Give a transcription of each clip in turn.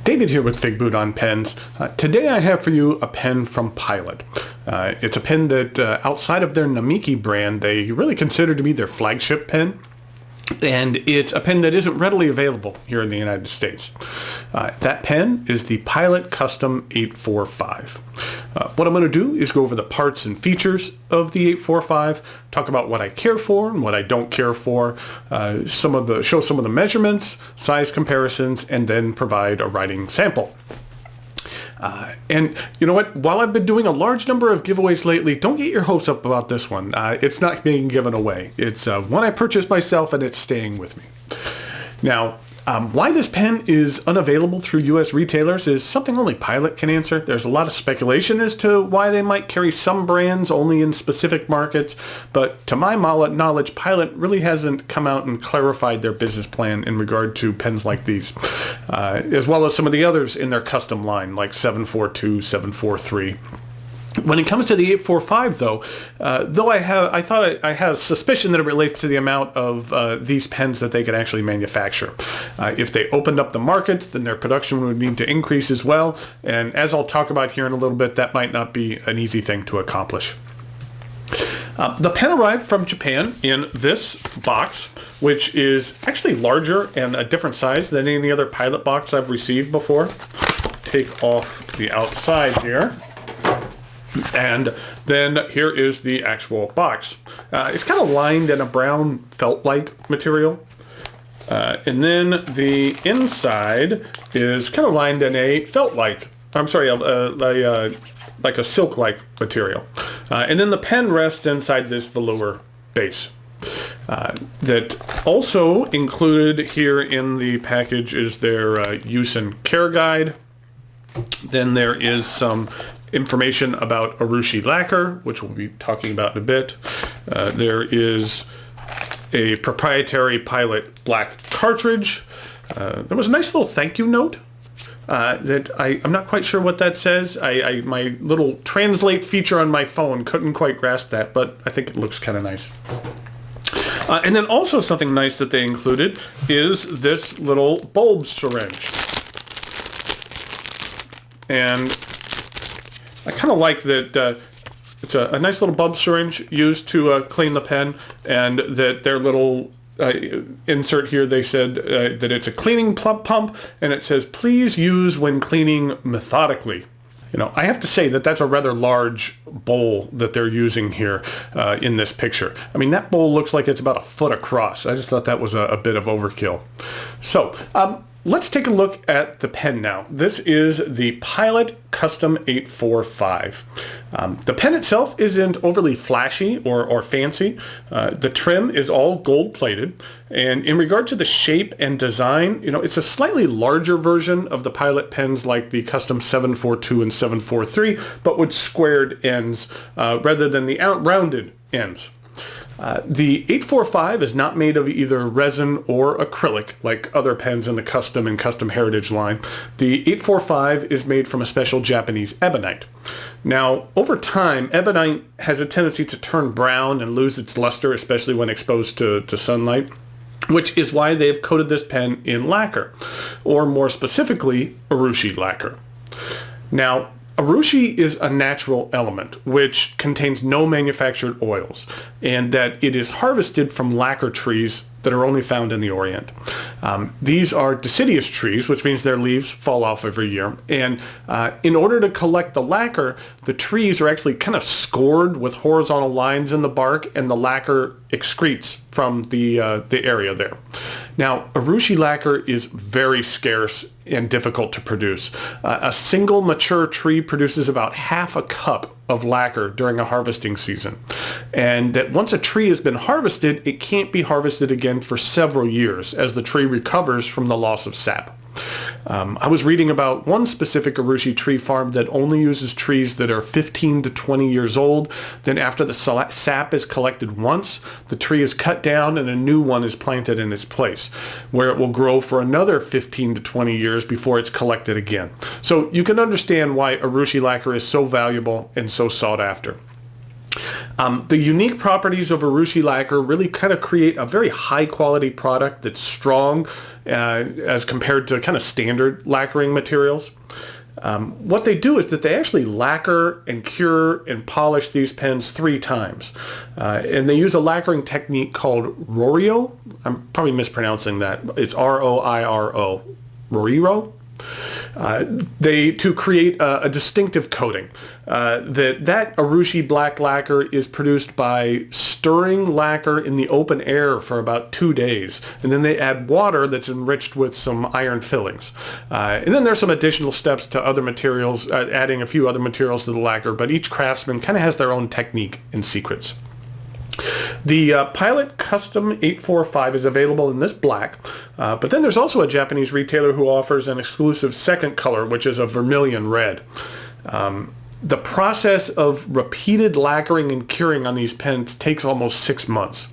David here with figbootonpens. Today I have for you a pen from Pilot. It's a pen that outside of their Namiki brand, they really consider to be their flagship pen. And it's a pen that isn't readily available here in the United States. That pen is the Pilot Custom 845. What I'm going to do is go over the parts and features of the 845, talk about what I care for and what I don't care for, show some of the measurements, size comparisons, and then provide a writing sample. And you know what? While I've been doing a large number of giveaways lately, don't get your hopes up about this one. It's not being given away. It's one I purchased myself and it's staying with me. Now, why this pen is unavailable through U.S. retailers is something only Pilot can answer. There's a lot of speculation as to why they might carry some brands only in specific markets, but to my knowledge, Pilot really hasn't come out and clarified their business plan in regard to pens like these, as well as some of the others in their custom line, like 742, 743. When it comes to the 845, though I had a suspicion that it relates to the amount of these pens that they can actually manufacture. If they opened up the market, then their production would need to increase as well. And as I'll talk about here in a little bit, that might not be an easy thing to accomplish. The pen arrived from Japan in this box, which is actually larger and a different size than any other Pilot box I've received before. Take off the outside here. And then here is the actual box. It's kind of lined in a brown felt-like material. And then the inside is kind of lined in a felt-like, like a silk-like material. And then the pen rests inside this velour base. That also included here in the package is their use and care guide. Then there is some information about urushi lacquer, which we'll be talking about in a bit. There is a proprietary Pilot black cartridge. There was a nice little thank you note that I'm not quite sure what that says. My little translate feature on my phone couldn't quite grasp that, but I think it looks kind of nice. And then also something nice that they included is this little bulb syringe. And I kind of like that it's a nice little bulb syringe used to clean the pen, and that their little insert here, they said that it's a cleaning pump, and it says, please use when cleaning methodically. You know, I have to say that that's a rather large bowl that they're using here in this picture. I mean, that bowl looks like it's about a foot across. I just thought that was a bit of overkill. So, let's take a look at the pen now. This is the Pilot Custom 845. The pen itself isn't overly flashy or fancy. The trim is all gold-plated. And in regard to the shape and design, you know, it's a slightly larger version of the Pilot pens like the Custom 742 and 743, but with squared ends rather than the rounded ends. The 845 is not made of either resin or acrylic like other pens in the Custom and Custom Heritage line. The 845 is made from a special Japanese ebonite. Now, over time, ebonite has a tendency to turn brown and lose its luster, especially when exposed to sunlight, which is why they've coated this pen in lacquer, or more specifically, urushi lacquer. Now, urushi is a natural element which contains no manufactured oils, and that it is harvested from lacquer trees that are only found in the Orient. These are deciduous trees, which means their leaves fall off every year. And in order to collect the lacquer, the trees are actually kind of scored with horizontal lines in the bark, and the lacquer excretes from the area there. Now, urushi lacquer is very scarce and difficult to produce. A single mature tree produces about half a cup of lacquer during a harvesting season. And that once a tree has been harvested, it can't be harvested again for several years as the tree recovers from the loss of sap. I was reading about one specific urushi tree farm that only uses trees that are 15 to 20 years old. Then after the sap is collected once, the tree is cut down and a new one is planted in its place, where it will grow for another 15 to 20 years before it's collected again. So you can understand why urushi lacquer is so valuable and so sought after. The unique properties of urushi lacquer really kind of create a very high quality product that's strong as compared to kind of standard lacquering materials. What they do is that they actually lacquer and cure and polish these pens 3 times. And they use a lacquering technique called Roiro. I'm probably mispronouncing that. It's R-O-I-R-O. Roiro. To create a distinctive coating. That urushi black lacquer is produced by stirring lacquer in the open air for about 2 days, and then they add water that's enriched with some iron fillings. And then there's some additional steps to other materials, adding a few other materials to the lacquer, but each craftsman kind of has their own technique and secrets. The Pilot Custom 845 is available in this black, but then there's also a Japanese retailer who offers an exclusive second color, which is a vermilion red. The process of repeated lacquering and curing on these pens takes almost 6 months,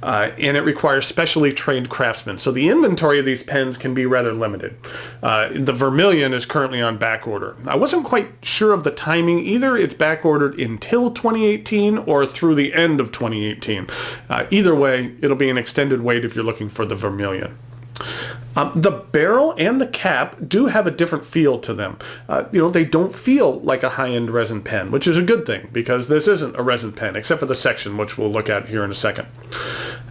and it requires specially trained craftsmen. So the inventory of these pens can be rather limited. The vermilion is currently on back order. I wasn't quite sure of the timing. Either it's back ordered until 2018 or through the end of 2018. Either way, it'll be an extended wait if you're looking for the vermilion. The barrel and the cap do have a different feel to them. They don't feel like a high-end resin pen, which is a good thing because this isn't a resin pen, except for the section, which we'll look at here in a second.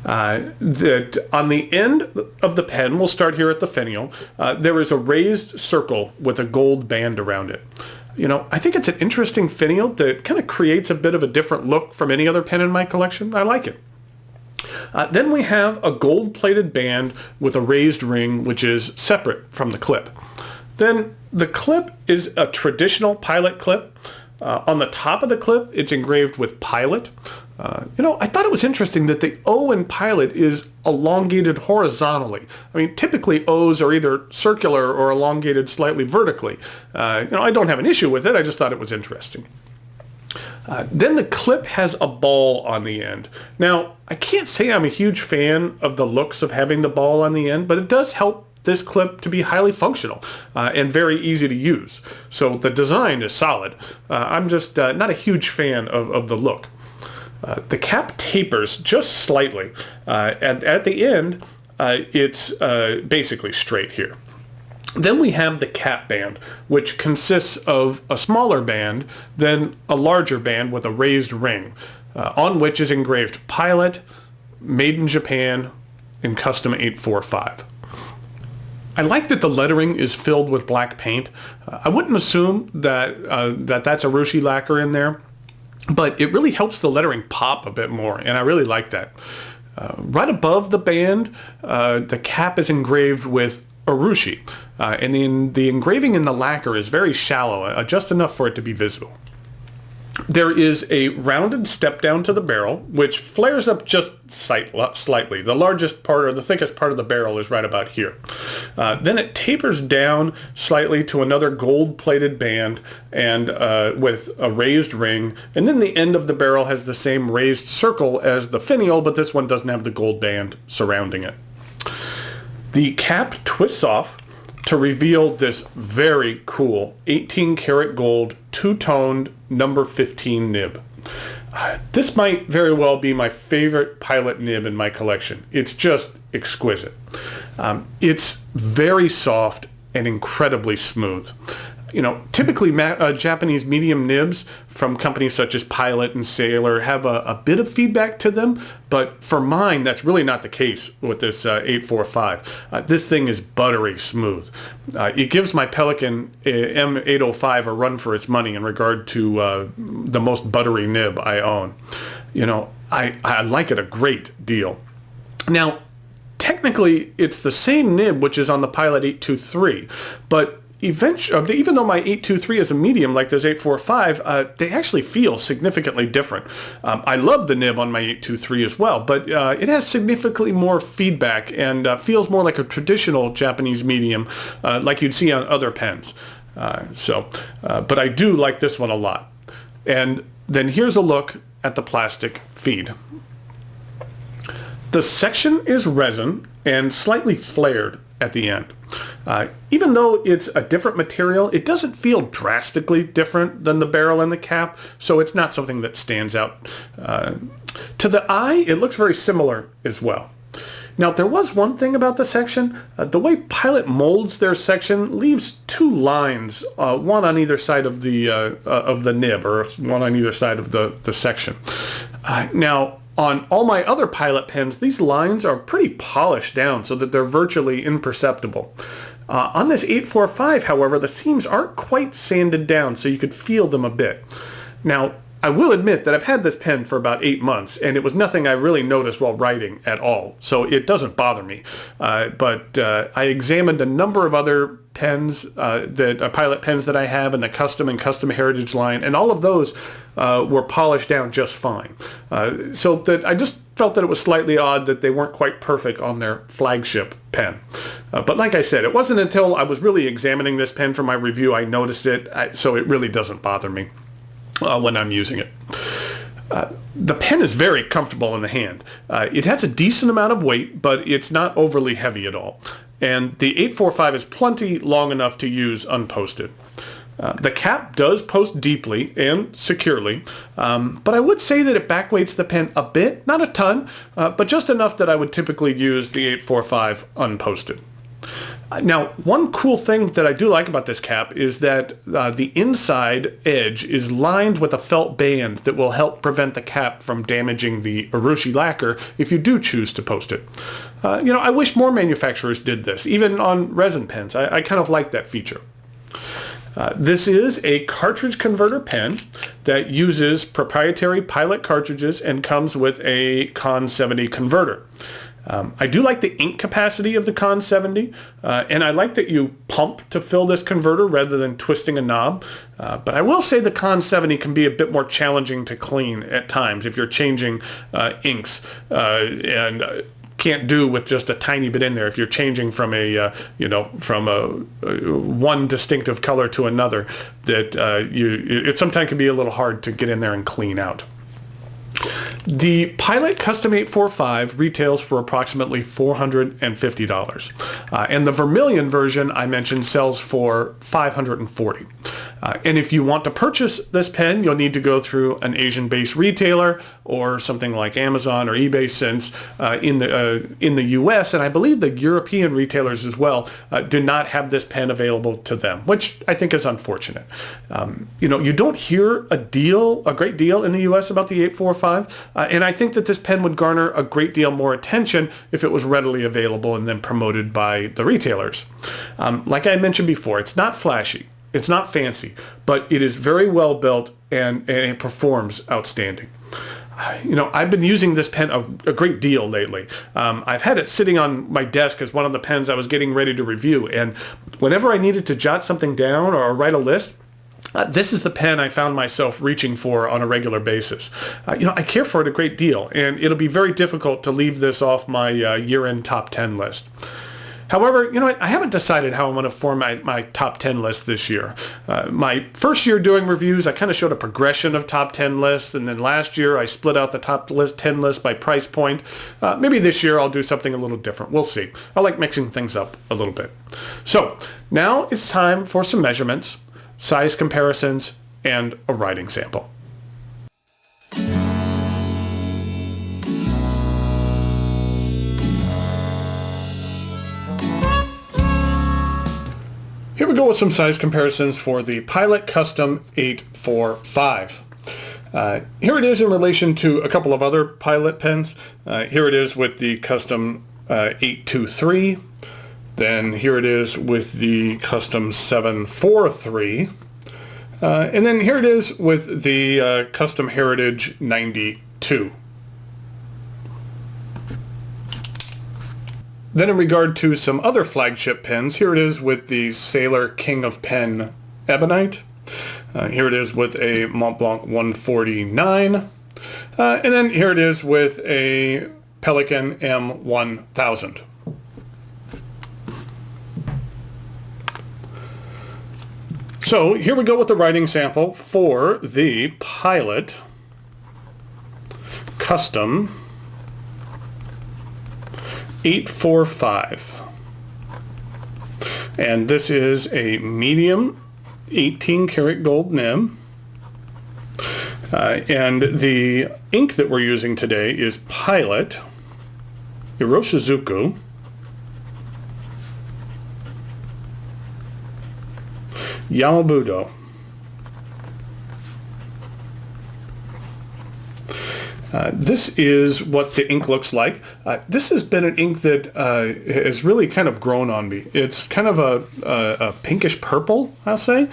That on the end of the pen, we'll start here at the finial, there is a raised circle with a gold band around it. I think it's an interesting finial that kind of creates a bit of a different look from any other pen in my collection. I like it. Then we have a gold-plated band with a raised ring, which is separate from the clip. Then the clip is a traditional Pilot clip. On the top of the clip, it's engraved with Pilot. I thought it was interesting that the O in Pilot is elongated horizontally. I mean, typically O's are either circular or elongated slightly vertically. I don't have an issue with it. I just thought it was interesting. Then the clip has a ball on the end. Now, I can't say I'm a huge fan of the looks of having the ball on the end, but it does help this clip to be highly functional and very easy to use. So the design is solid. I'm just not a huge fan of the look. The cap tapers just slightly. At the end, it's basically straight here. Then we have the cap band, which consists of a smaller band, then a larger band with a raised ring, on which is engraved Pilot, Made in Japan, and Custom 845. I like that the lettering is filled with black paint. I wouldn't assume that that's urushi lacquer in there, but it really helps the lettering pop a bit more, and I really like that. Right above the band, the cap is engraved with urushi, and the engraving in the lacquer is very shallow, just enough for it to be visible. There is a rounded step down to the barrel, which flares up just slightly. The largest part, or the thickest part of the barrel, is right about here. Then it tapers down slightly to another gold-plated band and with a raised ring. And then the end of the barrel has the same raised circle as the finial, but this one doesn't have the gold band surrounding it. The cap twists off to reveal this very cool 18 karat gold two-toned number 15 nib. This might very well be my favorite Pilot nib in my collection. It's just exquisite. It's very soft and incredibly smooth. Typically Japanese medium nibs from companies such as Pilot and Sailor have a bit of feedback to them, but for mine, that's really not the case with this 845. This thing is buttery smooth. It gives my Pelican M805 a run for its money in regard to the most buttery nib I own. I like it a great deal. Now, technically, it's the same nib which is on the Pilot 823, but eventually, even though my 823 is a medium like this 845, they actually feel significantly different. I love the nib on my 823 as well, but it has significantly more feedback and feels more like a traditional Japanese medium like you'd see on other pens. But I do like this one a lot. And then here's a look at the plastic feed. The section is resin and slightly flared at the end. Even though it's a different material, it doesn't feel drastically different than the barrel and the cap, so it's not something that stands out. To the eye, it looks very similar as well. Now, there was one thing about the section. The way Pilot molds their section leaves two lines, one on either side of the nib, or one on either side of the section. Now, on all my other Pilot pens, these lines are pretty polished down so that they're virtually imperceptible. On this 845, however, the seams aren't quite sanded down, so you could feel them a bit. Now, I will admit that I've had this pen for about 8 months, and it was nothing I really noticed while writing at all, so it doesn't bother me. But I examined a number of other pens, Pilot pens that I have in the Custom and Custom Heritage line, and all of those were polished down just fine. So that I just felt that it was slightly odd that they weren't quite perfect on their flagship pen. But like I said, it wasn't until I was really examining this pen for my review I noticed it, so it really doesn't bother me when I'm using it. The pen is very comfortable in the hand. It has a decent amount of weight, but it's not overly heavy at all. And the 845 is plenty long enough to use unposted. The cap does post deeply and securely, but I would say that it backweights the pen a bit, not a ton, but just enough that I would typically use the 845 unposted. Now, one cool thing that I do like about this cap is that the inside edge is lined with a felt band that will help prevent the cap from damaging the urushi lacquer if you do choose to post it. I wish more manufacturers did this, even on resin pens. I kind of like that feature. This is a cartridge converter pen that uses proprietary Pilot cartridges and comes with a Con 70 converter. I do like the ink capacity of the Con 70, and I like that you pump to fill this converter rather than twisting a knob. But I will say the Con 70 can be a bit more challenging to clean at times if you're changing inks and can't do with just a tiny bit in there. If you're changing from one distinctive color to another, that it sometimes can be a little hard to get in there and clean out. The Pilot Custom 845 retails for approximately $450, and the Vermilion version I mentioned sells for $540. And if you want to purchase this pen, you'll need to go through an Asian-based retailer or something like Amazon or eBay, since in the U.S. and I believe the European retailers as well do not have this pen available to them, which I think is unfortunate. You don't hear a great deal in the U.S. about the 845, and I think that this pen would garner a great deal more attention if it was readily available and then promoted by the retailers. Like I mentioned before, it's not flashy. It's not fancy, but it is very well built and it performs outstanding. I've been using this pen a great deal lately. I've had it sitting on my desk as one of the pens I was getting ready to review, and whenever I needed to jot something down or write a list, this is the pen I found myself reaching for on a regular basis. I care for it a great deal, and it'll be very difficult to leave this off my year-end top 10 list. However, I haven't decided how I'm going to form my top 10 list this year. My first year doing reviews, I kind of showed a progression of top 10 lists, and then last year I split out the top 10 list by price point. Maybe this year I'll do something a little different. We'll see. I like mixing things up a little bit. So now it's time for some measurements, size comparisons, and a writing sample. Here we go with some size comparisons for the Pilot Custom 845. Here it is in relation to a couple of other Pilot pens. Here it is with the Custom 823. Then here it is with the Custom 743. And then here it is with the Custom Heritage 92. Then in regard to some other flagship pens, here it is with the Sailor King of Pen Ebonite. Here it is with a Mont Blanc 149. And then here it is with a Pelikan M1000. So here we go with the writing sample for the Pilot Custom 845. And this is a medium 18 karat gold nib. And the ink that we're using today is Pilot Iroshizuku Yamabudo. This is what the ink looks like. This has been an ink that has really kind of grown on me. It's kind of a pinkish purple, I'll say.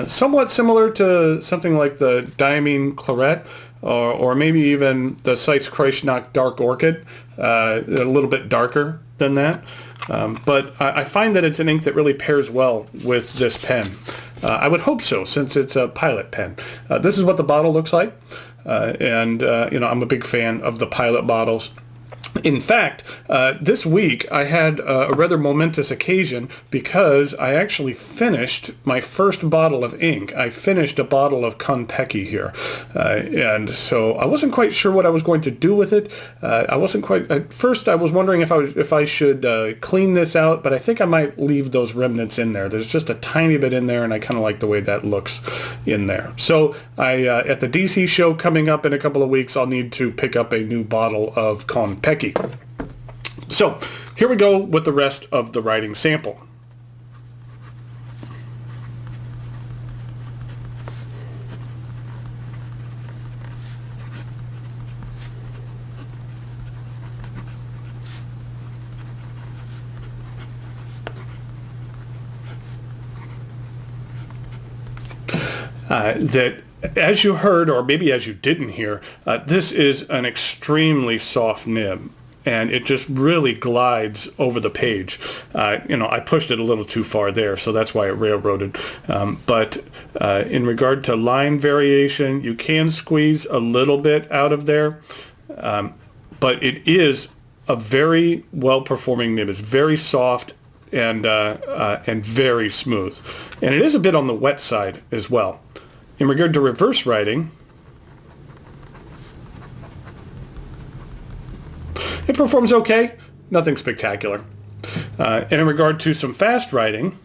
Somewhat similar to something like the Diamine Claret, or maybe even the Zeiss Kreuznach Dark Orchid, a little bit darker than that. But I find that it's an ink that really pairs well with this pen. I would hope so, since it's a Pilot pen. This is what the bottle looks like. I'm a big fan of the Pilot bottles. In fact, this week I had a rather momentous occasion because I actually finished my first bottle of ink. I finished a bottle of Konpeki here. And so I wasn't quite sure what I was going to do with it. At first I was wondering if I should clean this out, but I think I might leave those remnants in there. There's just a tiny bit in there, and I kind of like the way that looks in there. So at the DC show coming up in a couple of weeks, I'll need to pick up a new bottle of Konpeki. So here we go with the rest of the writing sample. That as you heard, or maybe as you didn't hear, this is an extremely soft nib, and it just really glides over the page. I pushed it a little too far there, so that's why it railroaded. But in regard to line variation, you can squeeze a little bit out of there, but it is a very well-performing nib. It's very soft and very smooth, and it is a bit on the wet side as well. In regard to reverse writing, it performs okay, nothing spectacular. And in regard to some fast writing,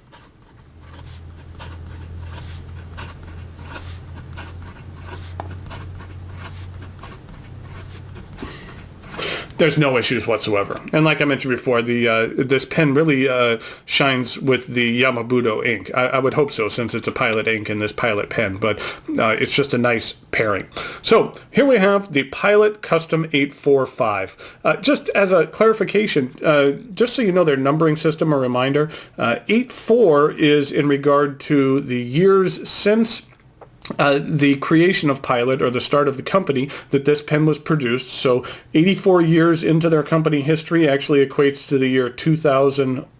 there's no issues whatsoever. And like I mentioned before, this pen really shines with the Yamabudo ink. I would hope so, since it's a Pilot ink in this Pilot pen, but it's just a nice pairing. So here we have the Pilot Custom 845. Just as a clarification, just so you know their numbering system, a reminder, 84 is in regard to the years since the creation of Pilot, or the start of the company, that this pen was produced. So 84 years into their company history actually equates to the year 2002.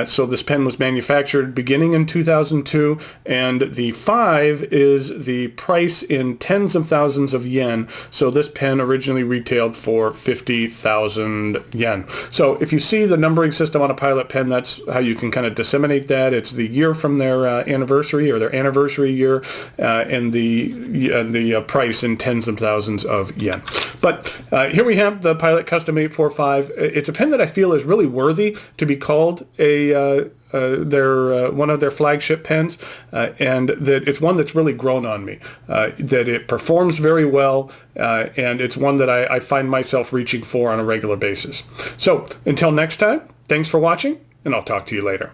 So this pen was manufactured beginning in 2002, and the 5 is the price in tens of thousands of yen. So this pen originally retailed for 50,000 yen. So if you see the numbering system on a Pilot pen, that's how you can kind of disseminate that. It's the year from their anniversary, or their anniversary year, and the price in tens of thousands of yen. But here we have the Pilot Custom 845. It's a pen that I feel is really worthy to be called one of their flagship pens, and that it's one that's really grown on me. That it performs very well, and it's one that I find myself reaching for on a regular basis. So until next time, thanks for watching, and I'll talk to you later.